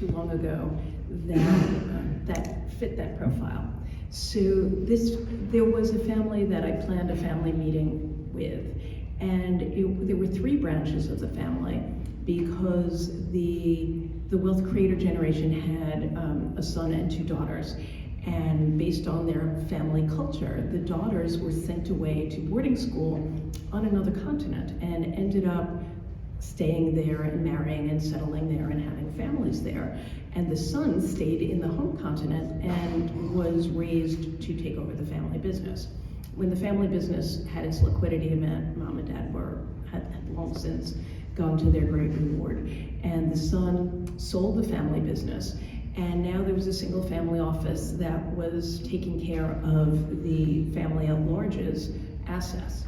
too long ago that fit that profile. So there was a family that I planned a family meeting with, and there were 3 branches of the family because the wealth creator generation had a son and 2 daughters. And based on their family culture, the daughters were sent away to boarding school on another continent and ended up staying there and marrying and settling there and having families there. And the son stayed in the home continent and was raised to take over the family business. When the family business had its liquidity event, mom and dad had long since gone to their great reward. And the son sold the family business. And now there was a single family office that was taking care of the family at large's assets.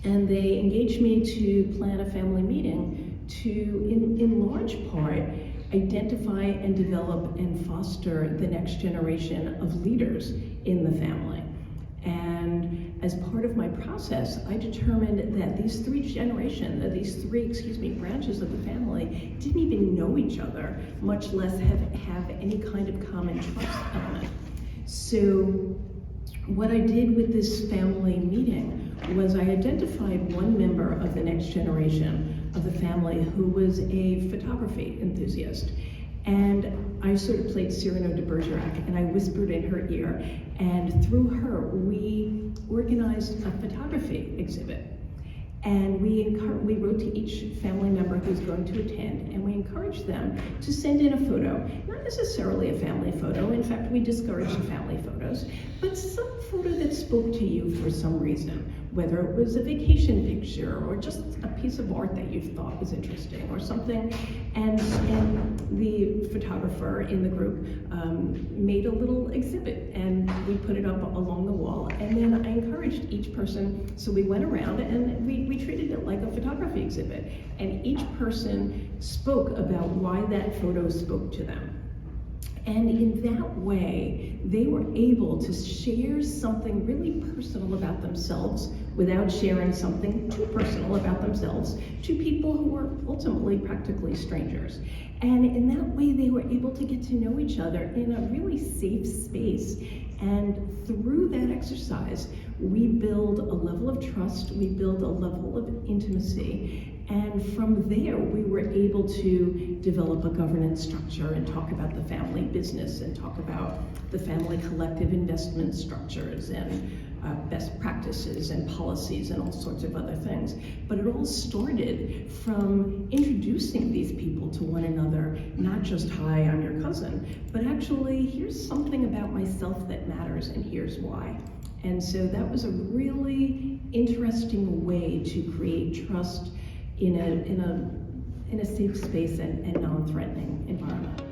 And they engaged me to plan a family meeting to, in large part, identify and develop and foster the next generation of leaders in the family. And as part of my process, I determined that these three branches of the family didn't even know each other, much less have any kind of common trust element. So what I did with this family meeting was I identified one member of the next generation of the family who was a photography enthusiast. And I sort of played Cyrano de Bergerac, and I whispered in her ear, and through her, we organized a photography exhibit. And we wrote to each family member who's going to attend, and we encouraged them to send in a photo, not necessarily a family photo. In fact, we discouraged family photos, but some photo that spoke to you for some reason, whether it was a vacation picture or just a piece of art that you thought was interesting or something. And the photographer in the group made a little exhibit, and we put it up along the wall. And then I encouraged each person, so we went around and we treated it like a photography exhibit. And each person spoke about why that photo spoke to them. And in that way, they were able to share something really personal about themselves without sharing something too personal about themselves to people who were ultimately practically strangers. And in that way, they were able to get to know each other in a really safe space. And through that exercise, we build a level of trust, we build a level of intimacy. And from there, we were able to develop a governance structure and talk about the family business and talk about the family collective investment structures and best practices and policies and all sorts of other things. But it all started from introducing these people to one another, not just, hi, I'm your cousin, but actually, here's something about myself that matters and here's why. And so that was a really interesting way to create trust in a safe space and non-threatening environment.